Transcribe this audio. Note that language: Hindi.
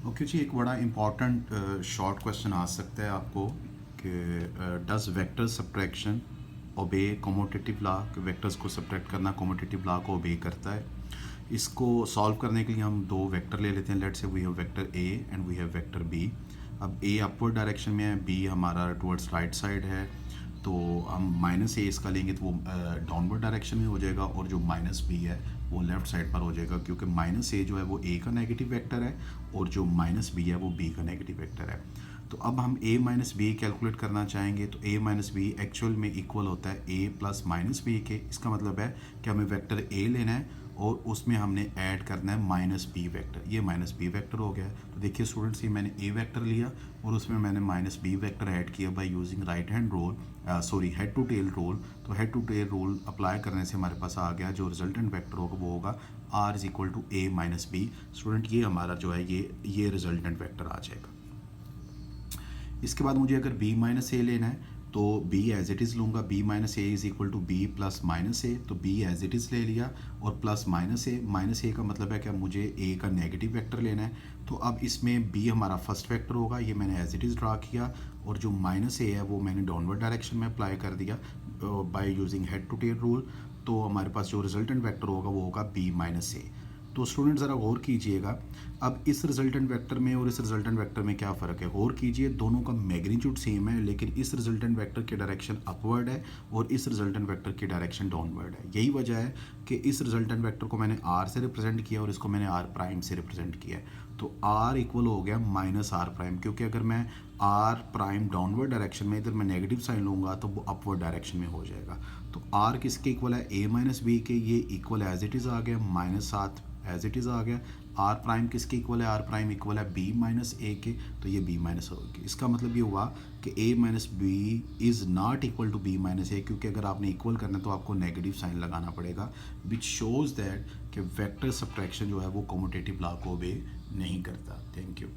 ओके जी, एक बड़ा इम्पॉर्टेंट शॉर्ट क्वेश्चन आ सकता है आपको कि does vector subtraction obey commutative law, vectors को सब्ट्रैक्ट करना कॉम्यूटेटिव लॉ को ओबे करता है। इसको सॉल्व करने के लिए हम दो वेक्टर ले लेते हैं। Let's say we have vector A and we have vector B. अब ए अपवर्ड डायरेक्शन में है, बी हमारा टुवर्ड्स राइट साइड है, तो हम माइनस ए इसका लेंगे तो वो डाउनवर्ड डायरेक्शन में हो जाएगा, और जो माइनस बी है वो लेफ़्ट साइड पर हो जाएगा, क्योंकि माइनस ए जो है वो ए का नेगेटिव वेक्टर है और जो माइनस बी है वो बी का नेगेटिव वेक्टर है। तो अब हम a माइनस बी कैलकुलेट करना चाहेंगे, तो a माइनस बी एक्चुअल में इक्वल होता है a प्लस माइनस बी के। इसका मतलब है कि हमें वेक्टर a लेना है और उसमें हमने ऐड करना है माइनस बी वेक्टर। ये माइनस बी वेक्टर हो गया है। तो देखिए स्टूडेंट्स, ये मैंने a वेक्टर लिया और उसमें मैंने माइनस बी वेक्टर ऐड किया by using right hand rule, sorry head to tail rule. तो head to tail rule apply करने से हमारे पास आ गया जो रिजल्टेंट वेक्टर होगा वो होगा r is equal to a minus B. Student, ये हमारा जो है ये रिजल्टेंट वेक्टर आ जाएगा। इसके बाद मुझे अगर b माइनस ए लेना है तो b एज इट इज़ लूँगा। b minus A is equal to B plus minus A, तो b एज इट इज़ ले लिया और प्लस माइनस ए का मतलब है कि मुझे a का नेगेटिव वेक्टर लेना है। तो अब इसमें b हमारा फर्स्ट वेक्टर होगा, ये मैंने एज इट इज़ ड्रा किया, और जो माइनस ए है वो मैंने डाउनवर्ड डायरेक्शन में अप्लाई कर दिया by using head to tail rule. तो हमारे पास जो रिजल्टेंट वेक्टर होगा वो होगा b माइनस ए। तो स्टूडेंट ज़रा गौर कीजिएगा, अब इस रिजल्टेंट वेक्टर में और इस रिजल्टेंट वेक्टर में क्या फ़र्क है। गौर कीजिए, दोनों का मैग्नीट्यूड सेम है, लेकिन इस रिजल्टेंट वेक्टर की डायरेक्शन अपवर्ड है और इस रिजल्टेंट वेक्टर की डायरेक्शन डाउनवर्ड है। यही वजह है कि इस रिजल्टेंट वेक्टर को मैंने r से रिप्रेजेंट किया और इसको मैंने r प्राइम से रिप्रेजेंट किया है। तो r इक्वल हो गया माइनस आर प्राइम, क्योंकि अगर मैं r प्राइम डाउनवर्ड डायरेक्शन में इधर मैं नेगेटिव साइन लूँगा तो वो अपवर्ड डायरेक्शन में हो जाएगा। तो r किसके इक्वल है, a माइनस बी के। ये इक्वल एज इट इज़ आ गया, -7 एज इट इज़ आ गया। आर प्राइम किसके इक्वल है, आर प्राइम इक्वल है बी माइनस ए के, तो ये बी माइनस होगी। इसका मतलब ये हुआ कि A minus B is not equal to B minus A, क्योंकि अगर आपने इक्वल करना है तो आपको नेगेटिव साइन लगाना पड़ेगा, विच शोज़ दैट कि वेक्टर सब्ट्रैक्शन जो है वो कम्यूटेटिव लॉ को ओबे नहीं करता। Thank you.